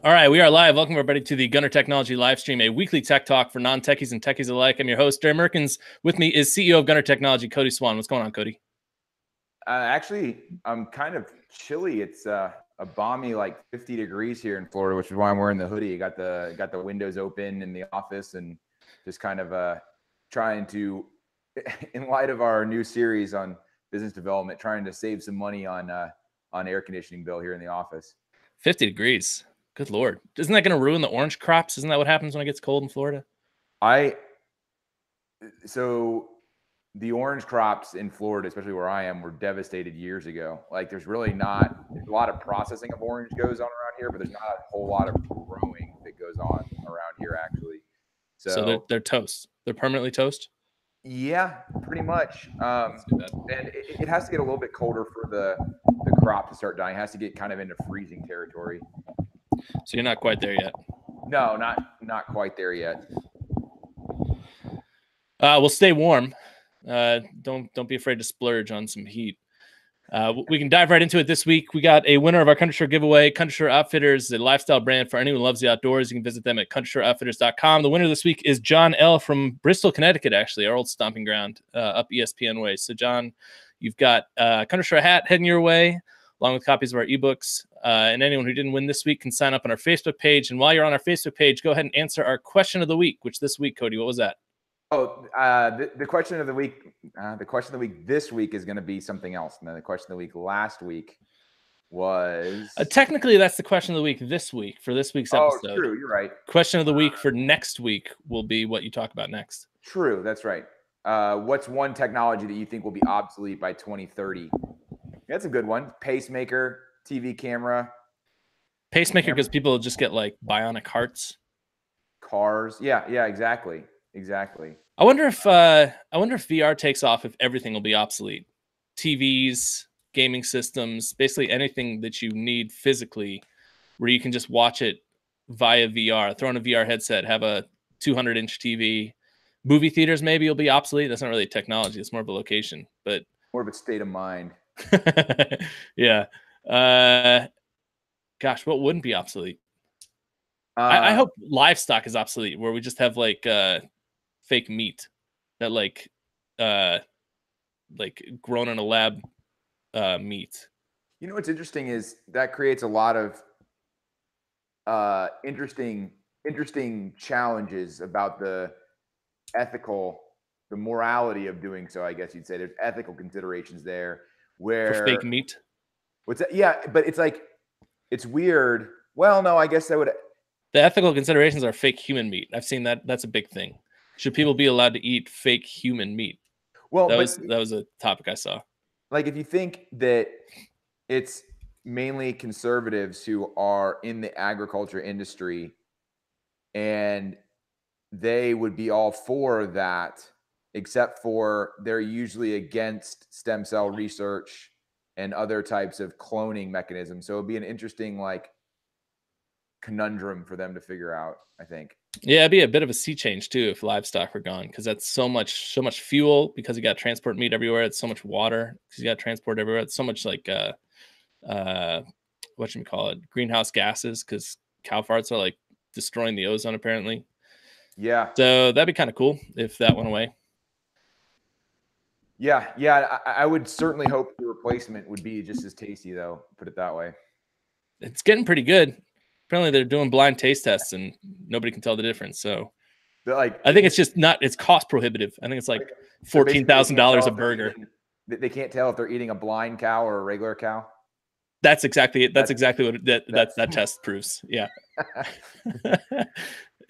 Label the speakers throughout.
Speaker 1: All right, we are live. Welcome, everybody, to the Gunner Technology Livestream, a weekly tech talk for non-techies and techies alike. I'm your host, Jerry Merkins. With me is CEO of Gunner Technology, Cody Swan. What's going on, Cody?
Speaker 2: Actually, I'm kind of chilly. It's a balmy, like 50 degrees here in Florida, which is why I'm wearing the hoodie. Got the windows open in the office and just kind of trying to, in light of our new series on business development, trying to save some money on air conditioning bill here in the office.
Speaker 1: 50 degrees. Good Lord. Isn't that going to ruin the orange crops? Isn't that what happens when it gets cold in Florida?
Speaker 2: So the orange crops in Florida, especially where I am, were devastated years ago. Like there's really not a lot of processing of orange goes on around here, but there's not a whole lot of growing that goes on around here actually.
Speaker 1: So they're toast. They're permanently toast?
Speaker 2: Yeah, pretty much. And it has to get a little bit colder for the crop to start dying. It has to get kind of into freezing territory.
Speaker 1: So you're not quite there yet?
Speaker 2: No, not quite there yet.
Speaker 1: We'll stay warm. Don't be afraid to splurge on some heat. We can dive right into it this week. We got a winner of our Country Store giveaway. Country Store Outfitters, a lifestyle brand for anyone who loves the outdoors. You can visit them at countrystoreoutfitters.com. The winner this week is John L. from Bristol, Connecticut, actually, our old stomping ground up ESPN way. So, John, you've got a Country Store hat heading your way, along with copies of our ebooks. And anyone who didn't win this week can sign up on our Facebook page. And while you're on our Facebook page, go ahead and answer our question of the week, which this week, Cody, what was that?
Speaker 2: Oh, the question of the week. The question of the week this week is going to be something else. And then the question of the week last week was
Speaker 1: technically that's the question of the week this week for this week's episode.
Speaker 2: Oh, true. You're right.
Speaker 1: Question of the week for next week will be what you talk about next.
Speaker 2: True. That's right. What's one technology that you think will be obsolete by 2030? That's a good one. Pacemaker, TV camera.
Speaker 1: Pacemaker because people just get like bionic hearts.
Speaker 2: Cars. Yeah, exactly.
Speaker 1: I wonder if VR takes off, if everything will be obsolete. TVs, gaming systems, basically anything that you need physically, where you can just watch it via VR. Throw on a VR headset, have a 200-inch TV. Movie theaters maybe will be obsolete. That's not really technology; it's more of a location, but
Speaker 2: more of a state of mind.
Speaker 1: Yeah. Gosh, what wouldn't be obsolete? I hope livestock is obsolete, where we just have like fake meat that like grown in a lab meat.
Speaker 2: You know what's interesting is that creates a lot of interesting challenges about the morality of doing so. I guess you'd say there's ethical considerations there where
Speaker 1: for fake meat.
Speaker 2: What's that? Yeah, but it's like it's weird. Well, no, I guess that would.
Speaker 1: The ethical considerations are fake human meat. I've seen that. That's a big thing. Should people be allowed to eat fake human meat?
Speaker 2: Well,
Speaker 1: that was a topic I saw.
Speaker 2: Like, if you think that it's mainly conservatives who are in the agriculture industry, and they would be all for that, except for they're usually against stem cell research and other types of cloning mechanisms. So it'd be an interesting conundrum for them to figure out, I think.
Speaker 1: Yeah, it'd be a bit of a sea change too if livestock were gone, because that's so much fuel because you got to transport meat everywhere. It's so much water because you got to transport everywhere. It's so much like greenhouse gases, because cow farts are like destroying the ozone apparently.
Speaker 2: Yeah.
Speaker 1: So that'd be kind of cool if that went away.
Speaker 2: Yeah. I would certainly hope the replacement would be just as tasty, though. Put it that way.
Speaker 1: It's getting pretty good. Apparently they're doing blind taste tests and nobody can tell the difference. So I think it's just not, it's cost prohibitive. I think it's like $14,000 a burger.
Speaker 2: They can't tell if they're eating a blind cow or a regular cow.
Speaker 1: That's exactly it. That's exactly what that test proves. Yeah.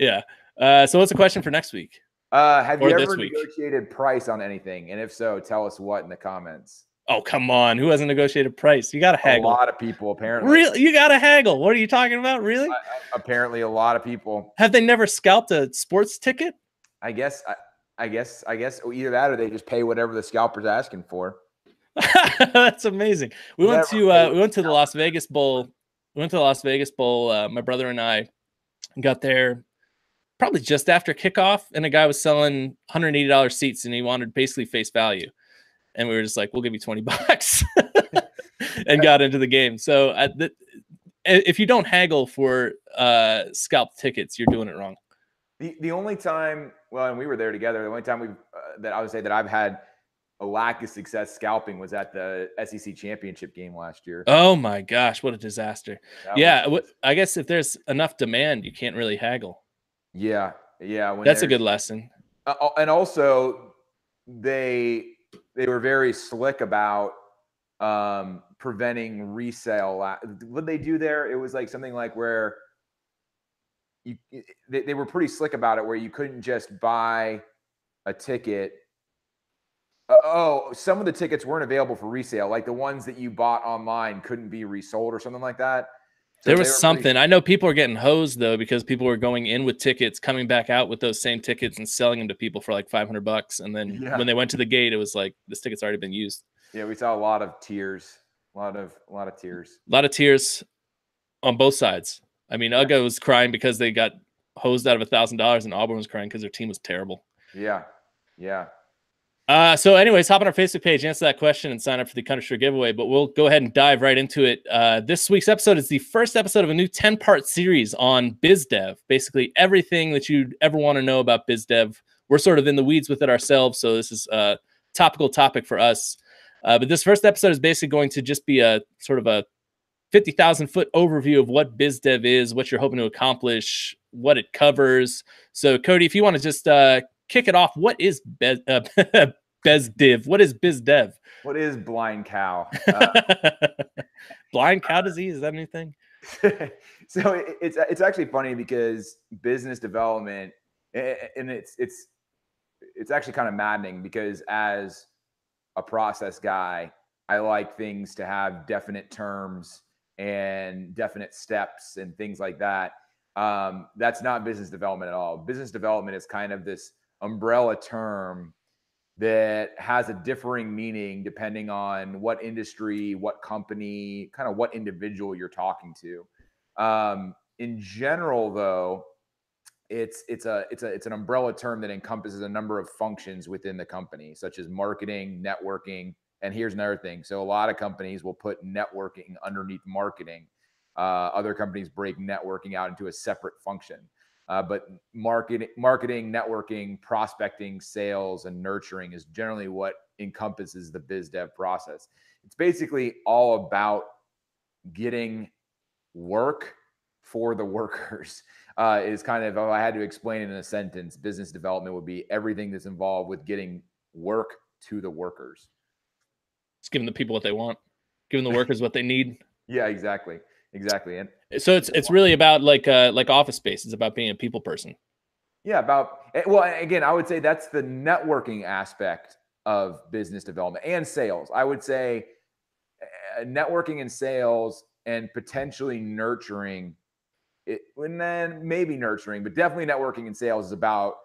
Speaker 1: Yeah. So what's the question for next week?
Speaker 2: Have you ever negotiated price on anything? And if so, tell us what in the comments.
Speaker 1: Oh, come on. Who hasn't negotiated price? You got to haggle.
Speaker 2: A lot of people, apparently.
Speaker 1: Really? You got to haggle. What are you talking about? Really?
Speaker 2: Apparently, a lot of people.
Speaker 1: Have they never scalped a sports ticket?
Speaker 2: I guess either that or they just pay whatever the scalper's asking for.
Speaker 1: That's amazing. We went to the Las Vegas Bowl. My brother and I got there probably just after kickoff, and a guy was selling $180 seats, and he wanted basically face value. And we were just like, we'll give you $20 and got into the game. So if you don't haggle for scalped tickets, you're doing it wrong.
Speaker 2: The only time, well, and we were there together, the only time we that I would say that I've had a lack of success scalping was at the SEC championship game last year.
Speaker 1: Oh my gosh, what a disaster.
Speaker 2: That was
Speaker 1: I guess if there's enough demand, you can't really haggle.
Speaker 2: Yeah.
Speaker 1: That's a good lesson.
Speaker 2: And also, they were very slick about preventing resale. What they do there, it was like something like where they were pretty slick about it, where you couldn't just buy a ticket. Some of the tickets weren't available for resale, like the ones that you bought online couldn't be resold or something like that.
Speaker 1: So there was something. I know people are getting hosed though, because people were going in with tickets, coming back out with those same tickets and selling them to people for like $500. And then when they went to the gate, it was like, this ticket's already been used.
Speaker 2: Yeah, we saw a lot of tears, a lot of tears,
Speaker 1: a lot of tears on both sides. I mean, UGA was crying because they got hosed out of $1,000, and Auburn was crying because their team was terrible.
Speaker 2: Yeah.
Speaker 1: So anyways, hop on our Facebook page, answer that question, and sign up for the Country Store giveaway. But we'll go ahead and dive right into it. This week's episode is the first episode of a new 10-part series on biz dev. Basically, everything that you'd ever want to know about biz dev. We're sort of in the weeds with it ourselves, so this is a topical topic for us. But this first episode is basically going to just be a sort of a 50,000-foot overview of what biz dev is, what you're hoping to accomplish, what it covers. So, Cody, if you want to just kick it off, what is biz dev? What is biz dev?
Speaker 2: What is blind cow?
Speaker 1: Blind cow disease? Is that anything?
Speaker 2: So it's actually funny because business development, and it's actually kind of maddening, because as a process guy, I like things to have definite terms and definite steps and things like that. That's not business development at all. Business development is kind of this umbrella term that has a differing meaning depending on what industry, what company, kind of what individual you're talking to. In general, though, it's an umbrella term that encompasses a number of functions within the company, such as marketing, networking. And here's another thing. So a lot of companies will put networking underneath marketing. Other companies break networking out into a separate function. But marketing, networking, prospecting, sales, and nurturing is generally what encompasses the biz dev process. It's basically all about getting work for the workers. Is kind of, if I had to explain it in a sentence, business development would be everything that's involved with getting work to the workers.
Speaker 1: It's giving the people what they want, giving the workers what they need.
Speaker 2: Yeah, exactly. And
Speaker 1: so it's really about like Office Space. It's about being a people person.
Speaker 2: Yeah, well, again, I would say that's the networking aspect of business development and sales. I would say networking and sales, and potentially nurturing it, and then maybe nurturing, but definitely networking and sales is about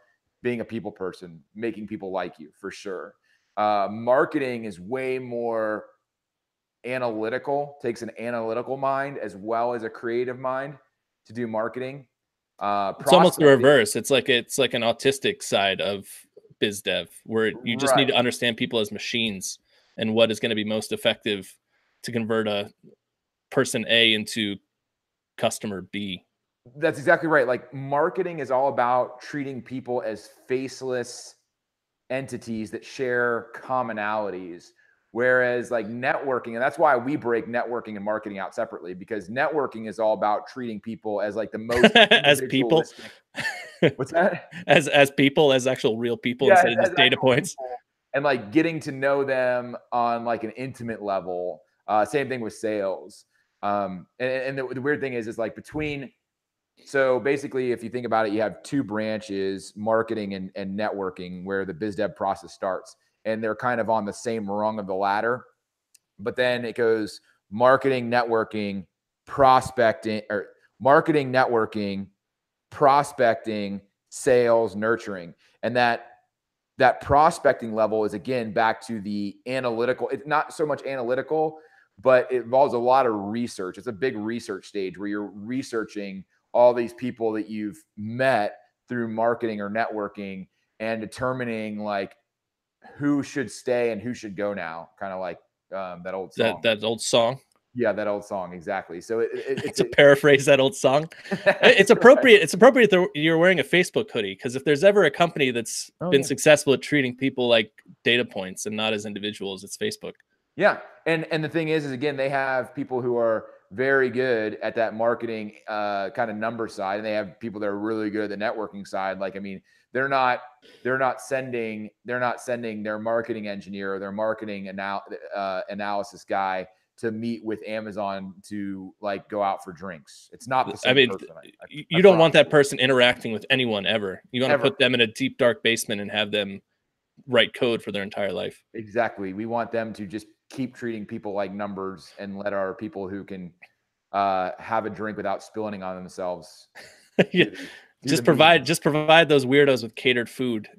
Speaker 2: being a people person, making people like you, for sure. Marketing is way more analytical, takes an analytical mind as well as a creative mind to do marketing.
Speaker 1: It's almost the reverse. It's like an autistic side of biz dev, where you just need to understand people as machines and what is going to be most effective to convert a person A into customer B.
Speaker 2: That's exactly right. Like, marketing is all about treating people as faceless entities that share commonalities. Whereas like networking, and that's why we break networking and marketing out separately, because networking is all about treating people as like the most
Speaker 1: as people.
Speaker 2: What's that?
Speaker 1: As people, as actual real people, instead of just data points.
Speaker 2: And like getting to know them on like an intimate level. Same thing with sales. And the weird thing is like so basically, if you think about it, you have two branches, marketing and networking, where the biz dev process starts. And they're kind of on the same rung of the ladder. But then it goes marketing, networking, prospecting, sales, nurturing. And that prospecting level is, again, back to the analytical. It's not so much analytical, but it involves a lot of research. It's a big research stage where you're researching all these people that you've met through marketing or networking and determining like who should stay and who should go now. Kind of like that old song.
Speaker 1: That old song.
Speaker 2: Yeah, that old song. Exactly. So it's
Speaker 1: To paraphrase that old song. It's appropriate. It's appropriate that you're wearing a Facebook hoodie, because if there's ever a company that's been successful at treating people like data points and not as individuals, it's Facebook.
Speaker 2: Yeah. And the thing is again, they have people who are very good at that marketing kind of number side, and they have people that are really good at the networking side. Like, I mean, they're not sending their marketing engineer or their marketing analysis guy to meet with Amazon to like go out for drinks. It's not the same person.
Speaker 1: You don't want that person interacting with anyone ever. You want to put them in a deep, dark basement and have them write code for their entire life.
Speaker 2: Exactly. We want them to just keep treating people like numbers and let our people who can have a drink without spilling on themselves.
Speaker 1: Just provide those weirdos with catered food.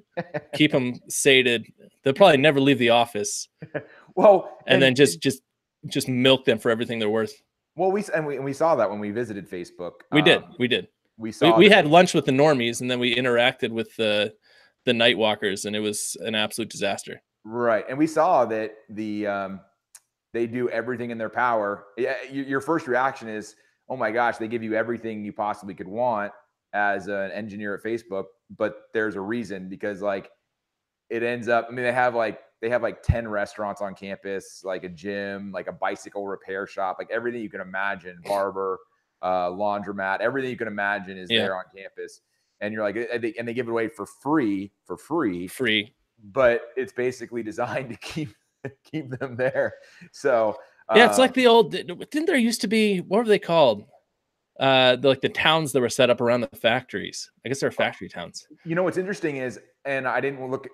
Speaker 1: Keep them sated. They'll probably never leave the office.
Speaker 2: Well,
Speaker 1: and then just milk them for everything they're worth.
Speaker 2: Well, we saw that when we visited Facebook.
Speaker 1: We did. We had lunch with the normies, and then we interacted with the night walkers, and it was an absolute disaster.
Speaker 2: Right. And we saw that they do everything in their power. Your first reaction is, oh my gosh, they give you everything you possibly could want as an engineer at Facebook. But there's a reason, because like it ends up, I mean, they have like 10 restaurants on campus, like a gym, like a bicycle repair shop, like everything you can imagine, barber, laundromat, everything you can imagine is there on campus. And you're like, and they give it away for free, but it's basically designed to keep them there. So
Speaker 1: yeah, it's like the old, didn't there used to be, what were they called? The towns that were set up around the factories. I guess they're factory towns.
Speaker 2: You know, what's interesting is, and I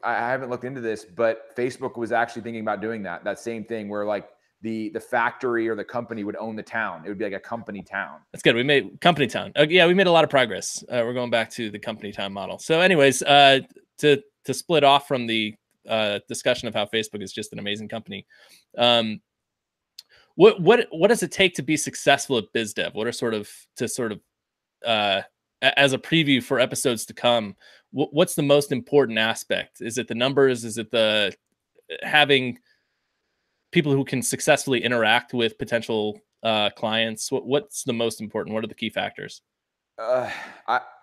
Speaker 2: haven't looked into this, but Facebook was actually thinking about doing that same thing where like the factory or the company would own the town. It would be like a company town.
Speaker 1: That's good. We made company town. Yeah, we made a lot of progress. We're going back to the company town model. So anyways, to split off from the discussion of how Facebook is just an amazing company. What does it take to be successful at biz dev? What are as a preview for episodes to come, what's the most important aspect? Is it the numbers? Is it the having people who can successfully interact with potential clients? What's the most important? What are the key factors?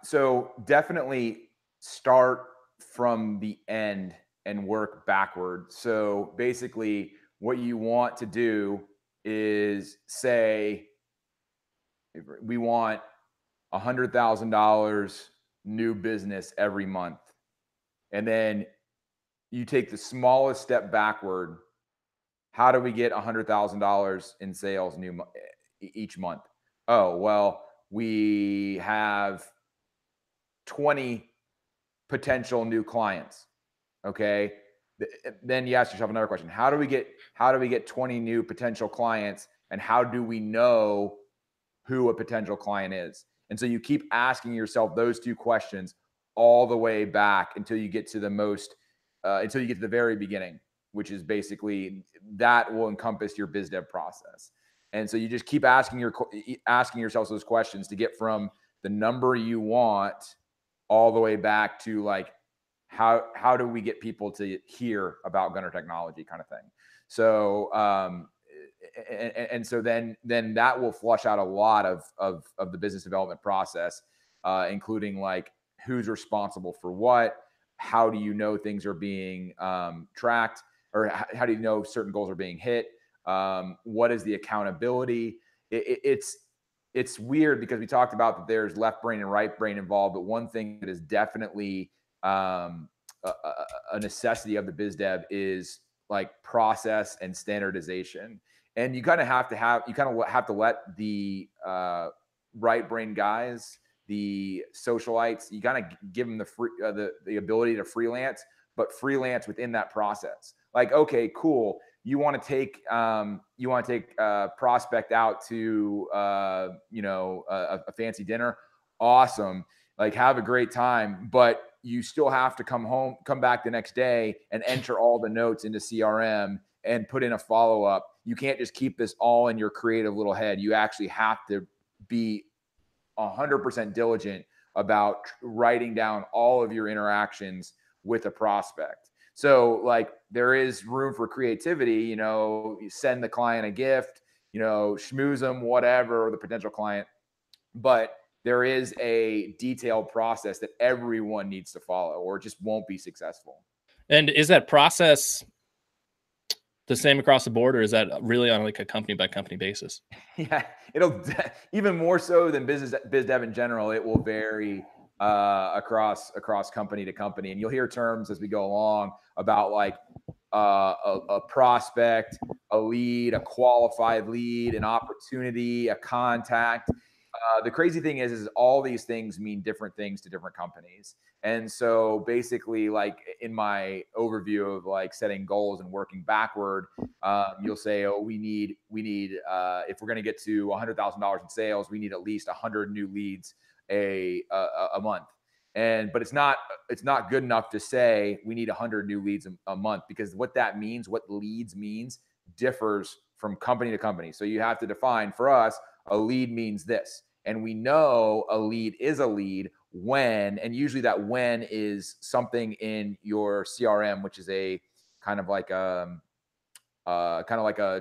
Speaker 2: So definitely start from the end and work backward. So basically what you want to do is say, we want $100,000 new business every month. And then you take the smallest step backward. How do we get $100,000 in sales each month? Oh, well, we have 20 potential new clients. Okay. Then you ask yourself another question. How do we get 20 new potential clients, and how do we know who a potential client is? And so you keep asking yourself those two questions all the way back until you get to the very beginning, which is basically that will encompass your biz dev process. And so you just keep asking yourself those questions to get from the number you want all the way back to like, how do we get people to hear about Gunner Technology, kind of thing. So, and so then that will flush out a lot of the business development process, including like who's responsible for what, how do you know things are being tracked, or how do you know certain goals are being hit? What is the accountability? It's weird because we talked about that there's left brain and right brain involved, but one thing that is definitely a necessity of the biz dev is like process and standardization. And you kind of have to let the right brain guys, the socialites, you kind of give them the ability to freelance, but freelance within that process. Like, okay, cool. You want to take prospect out to a fancy dinner. Awesome. Like, have a great time, but you still have to come back the next day and enter all the notes into CRM and put in a follow-up. You can't just keep this all in your creative little head. You actually have to be 100% diligent about writing down all of your interactions with a prospect. So like there is room for creativity, you send the client a gift, schmooze them, whatever, or the potential client. But there is a detailed process that everyone needs to follow, or it just won't be successful.
Speaker 1: And is that process the same across the board, or is that really on like a company by company basis?
Speaker 2: Yeah, it'll even more so than biz dev in general. It will vary across company to company, and you'll hear terms as we go along about like a prospect, a lead, a qualified lead, an opportunity, a contact. The crazy thing is all these things mean different things to different companies. And so basically, like in my overview of like setting goals and working backward, you'll say, oh, we need if we're going to get to $100,000 in sales, we need at least 100 new leads a month. But it's not good enough to say we need 100 new leads a month, because what that means, what leads means, differs from company to company. So you have to define, for us, a lead means this. And we know a lead is a lead when, and usually that when is something in your CRM, which is a kind of like a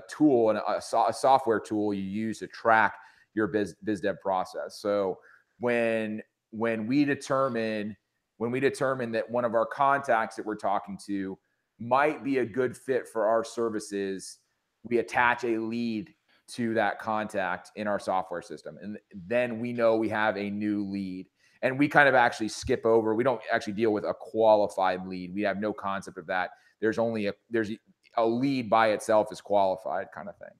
Speaker 2: tool and a software tool you use to track your biz dev process. So when we determine that one of our contacts that we're talking to might be a good fit for our services, we attach a lead to that contact in our software system. And then we know we have a new lead. And we kind of actually skip over. We don't actually deal with a qualified lead. We have no concept of that. There's a lead by itself is qualified kind of thing.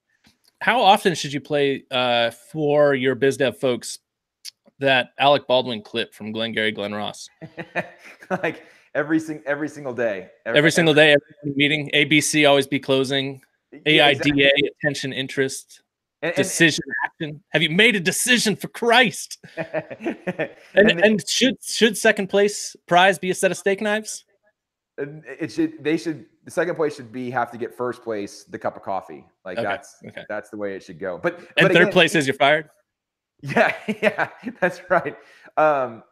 Speaker 1: How often should you play for your biz dev folks that Alec Baldwin clip from Glengarry Glen Ross?
Speaker 2: Like every single day.
Speaker 1: Every single day, every meeting. ABC, always be closing. AIDA, exactly. Attention, interest, decision, action. Have you made a decision, for Christ? and should second place prize be a set of steak knives?
Speaker 2: The second place should have to get first place the cup of coffee. Like that's the way it should go. But
Speaker 1: third again, place is you're fired.
Speaker 2: Yeah, that's right. And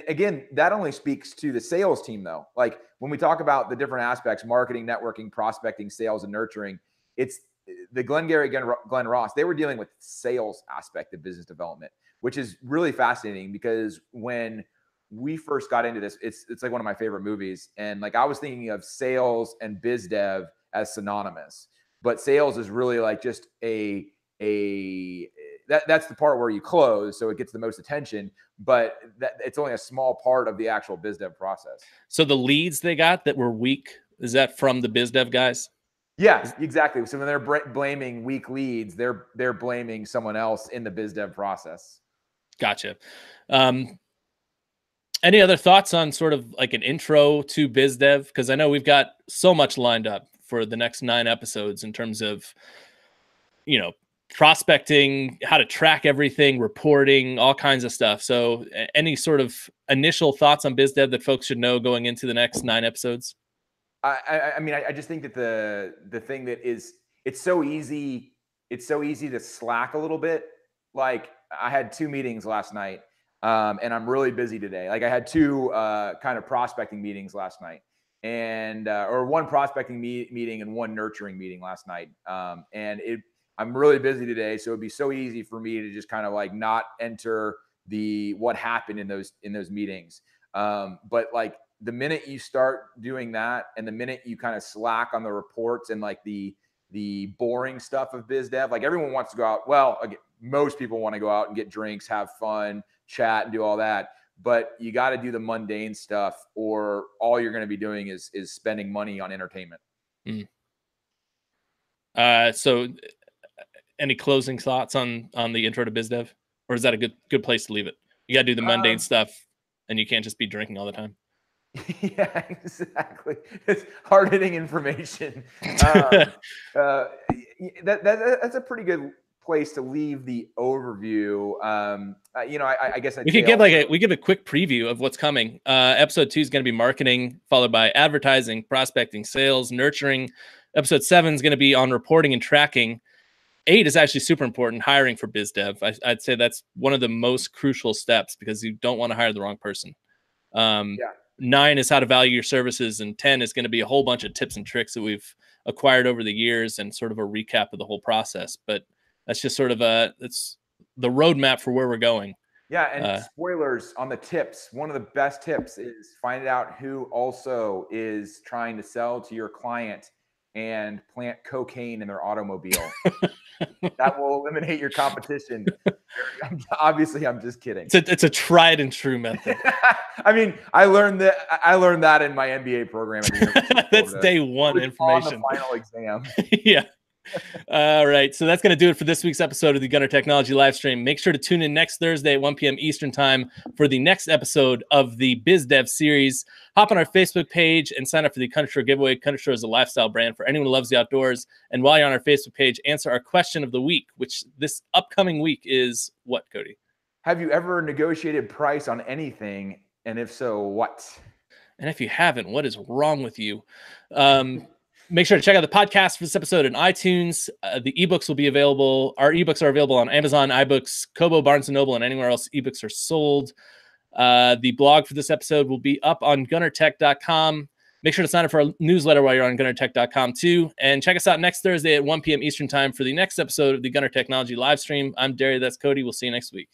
Speaker 2: again, that only speaks to the sales team though. Like when we talk about the different aspects, marketing, networking, prospecting, sales, and nurturing, it's the Glengarry Glen Ross. They were dealing with sales aspect of business development, which is really fascinating, because when we first got into this, it's like one of my favorite movies. And like I was thinking of sales and biz dev as synonymous, but sales is really like just that's the part where you close, so it gets the most attention, but it's only a small part of the actual biz dev process.
Speaker 1: So the leads they got that were weak, is that from the biz dev guys?
Speaker 2: Yeah, exactly. So when they're blaming weak leads, they're blaming someone else in the biz dev process.
Speaker 1: Gotcha. Any other thoughts on sort of like an intro to biz dev? Because I know we've got so much lined up for the next 9 episodes in terms of, prospecting, how to track everything, reporting, all kinds of stuff. So any sort of initial thoughts on biz dev that folks should know going into the next 9 episodes?
Speaker 2: I mean, I just think that the thing that is, it's so easy to slack a little bit. Like I had 2 meetings last night, and I'm really busy today. Like I had 2 kind of prospecting meetings last night, and or 1 prospecting meeting and 1 nurturing meeting last night. And I'm really busy today, so it'd be so easy for me to just kind of like not enter what happened in those meetings. But like the minute you start doing that, and the minute you kind of slack on the reports and like the boring stuff of biz dev, like everyone wants to go out. Well, again, most people want to go out and get drinks, have fun, chat, and do all that. But you got to do the mundane stuff, or all you're going to be doing is spending money on entertainment.
Speaker 1: So any closing thoughts on the intro to biz dev, or is that a good place to leave it? You got to do the mundane stuff, and you can't just be drinking all the time.
Speaker 2: Yeah, exactly. It's hard-hitting information. That's a pretty good place to leave the overview. I guess
Speaker 1: we could give a quick preview of what's coming. Episode 2 is going to be marketing, followed by advertising, prospecting, sales, nurturing. Episode 7 is going to be on reporting and tracking. 8 is actually super important, hiring for biz dev. I'd say that's one of the most crucial steps, because you don't want to hire the wrong person. 9 is how to value your services, and 10 is going to be a whole bunch of tips and tricks that we've acquired over the years, and sort of a recap of the whole process. But that's just sort of it's the roadmap for where we're going.
Speaker 2: Yeah, and spoilers on the tips. One of the best tips is find out who also is trying to sell to your client and plant cocaine in their automobile. That will eliminate your competition. Obviously, I'm just kidding.
Speaker 1: It's a tried and true method.
Speaker 2: I mean, I learned that in my MBA program.
Speaker 1: That's day one information.
Speaker 2: On the final exam.
Speaker 1: Yeah. All right. So that's going to do it for this week's episode of the Gunner Technology Livestream. Make sure to tune in next Thursday at 1 p.m. Eastern Time for the next episode of the Biz Dev series. Hop on our Facebook page and sign up for the Country Store giveaway. Country Store is a lifestyle brand for anyone who loves the outdoors. And while you're on our Facebook page, answer our question of the week, which this upcoming week is what, Cody?
Speaker 2: Have you ever negotiated price on anything? And if so, what?
Speaker 1: And if you haven't, what is wrong with you? Make sure to check out the podcast for this episode in iTunes. The ebooks will be available. Our ebooks are available on Amazon, iBooks, Kobo, Barnes & Noble, and anywhere else ebooks are sold. The blog for this episode will be up on gunnertech.com. Make sure to sign up for our newsletter while you're on gunnertech.com too. And check us out next Thursday at 1 p.m. Eastern Time for the next episode of the Gunner Technology Livestream. I'm Derry. That's Cody. We'll see you next week.